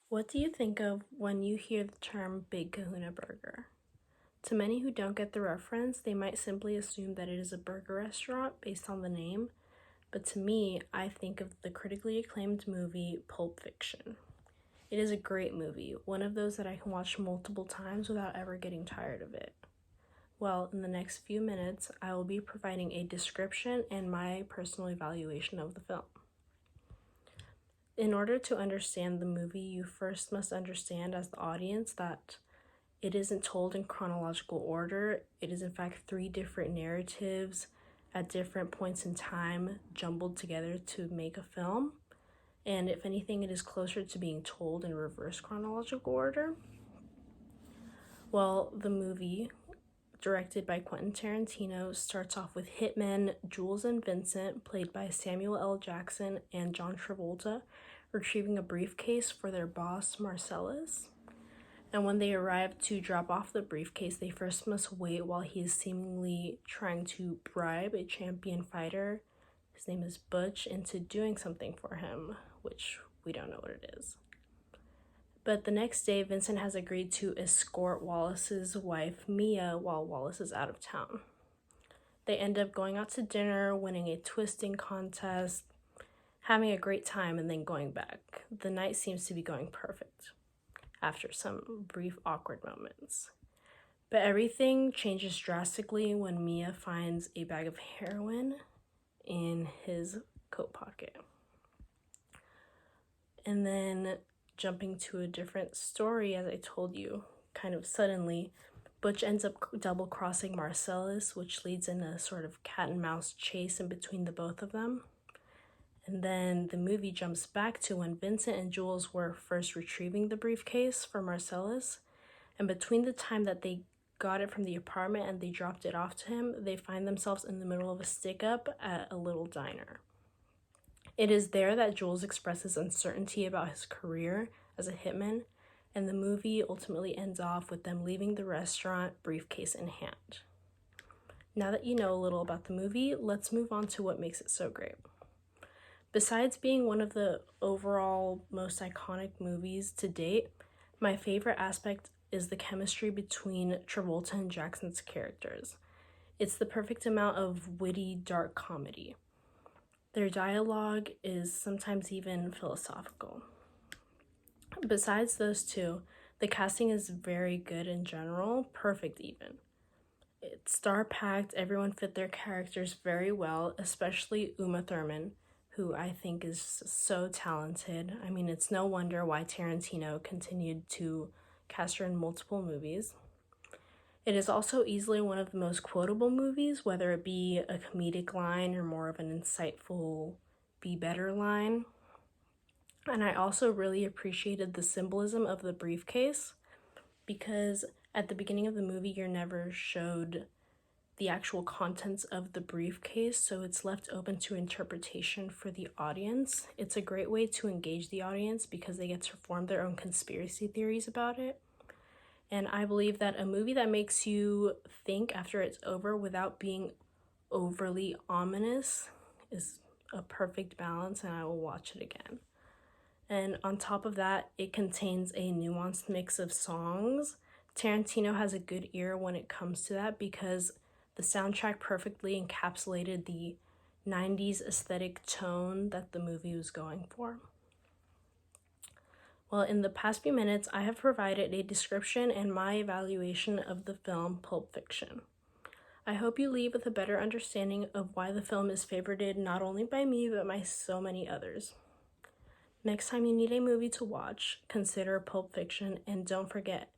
What do you think of when you hear the term Big Kahuna Burger? To many who don't get the reference, they might simply assume that it is a burger restaurant based on the name, but to me, I think of the critically acclaimed movie Pulp Fiction. It is a great movie, one of those that I can watch multiple times without ever getting tired of it. Well, in the next few minutes, I will be providing a description and my personal evaluation of the film. In order to understand the movie, you first must understand as the audience that it isn't told in chronological order. It is in fact 3 different narratives at different points in time jumbled together to make a film. And if anything, it is closer to being told in reverse chronological order. Well, the movie, directed by Quentin Tarantino, starts off with hitmen Jules and Vincent, played by Samuel L. Jackson and John Travolta, retrieving a briefcase for their boss, Marcellus. And when they arrive to drop off the briefcase, they first must wait while he is seemingly trying to bribe a champion fighter, his name is Butch, into doing something for him, which we don't know what it is. But the next day, Vincent has agreed to escort Wallace's wife, Mia, while Wallace is out of town. They end up going out to dinner, winning a twisting contest, having a great time, and then going back. The night seems to be going perfect, after some brief awkward moments. But everything changes drastically when Mia finds a bag of heroin in his coat pocket. And then jumping to a different story, as I told you, kind of suddenly, Butch ends up double-crossing Marcellus, which leads in a sort of cat and mouse chase in between the both of them. And then the movie jumps back to when Vincent and Jules were first retrieving the briefcase for Marcellus. And between the time that they got it from the apartment and they dropped it off to him, they find themselves in the middle of a stick-up at a little diner. It is there that Jules expresses uncertainty about his career as a hitman, and the movie ultimately ends off with them leaving the restaurant, briefcase in hand. Now that you know a little about the movie, let's move on to what makes it so great. Besides being one of the overall most iconic movies to date, my favorite aspect is the chemistry between Travolta and Jackson's characters. It's the perfect amount of witty, dark comedy. Their dialogue is sometimes even philosophical. Besides those two, the casting is very good in general, perfect even. It's star-packed, everyone fit their characters very well, especially Uma Thurman, who I think is so talented. I mean, it's no wonder why Tarantino continued to cast her in multiple movies. It is also easily one of the most quotable movies, whether it be a comedic line or more of an insightful be better line. And I also really appreciated the symbolism of the briefcase, because at the beginning of the movie, you're never showed the actual contents of the briefcase, so it's left open to interpretation for the audience. It's a great way to engage the audience because they get to form their own conspiracy theories about it. And I believe that a movie that makes you think after it's over without being overly ominous is a perfect balance, and I will watch it again. And on top of that, it contains a nuanced mix of songs. Tarantino has a good ear when it comes to that because the soundtrack perfectly encapsulated the 90s aesthetic tone that the movie was going for. Well, in the past few minutes, I have provided a description and my evaluation of the film Pulp Fiction. I hope you leave with a better understanding of why the film is favorited not only by me, but by so many others. Next time you need a movie to watch, consider Pulp Fiction, and don't forget,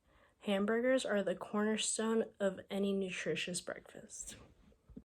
hamburgers are the cornerstone of any nutritious breakfast.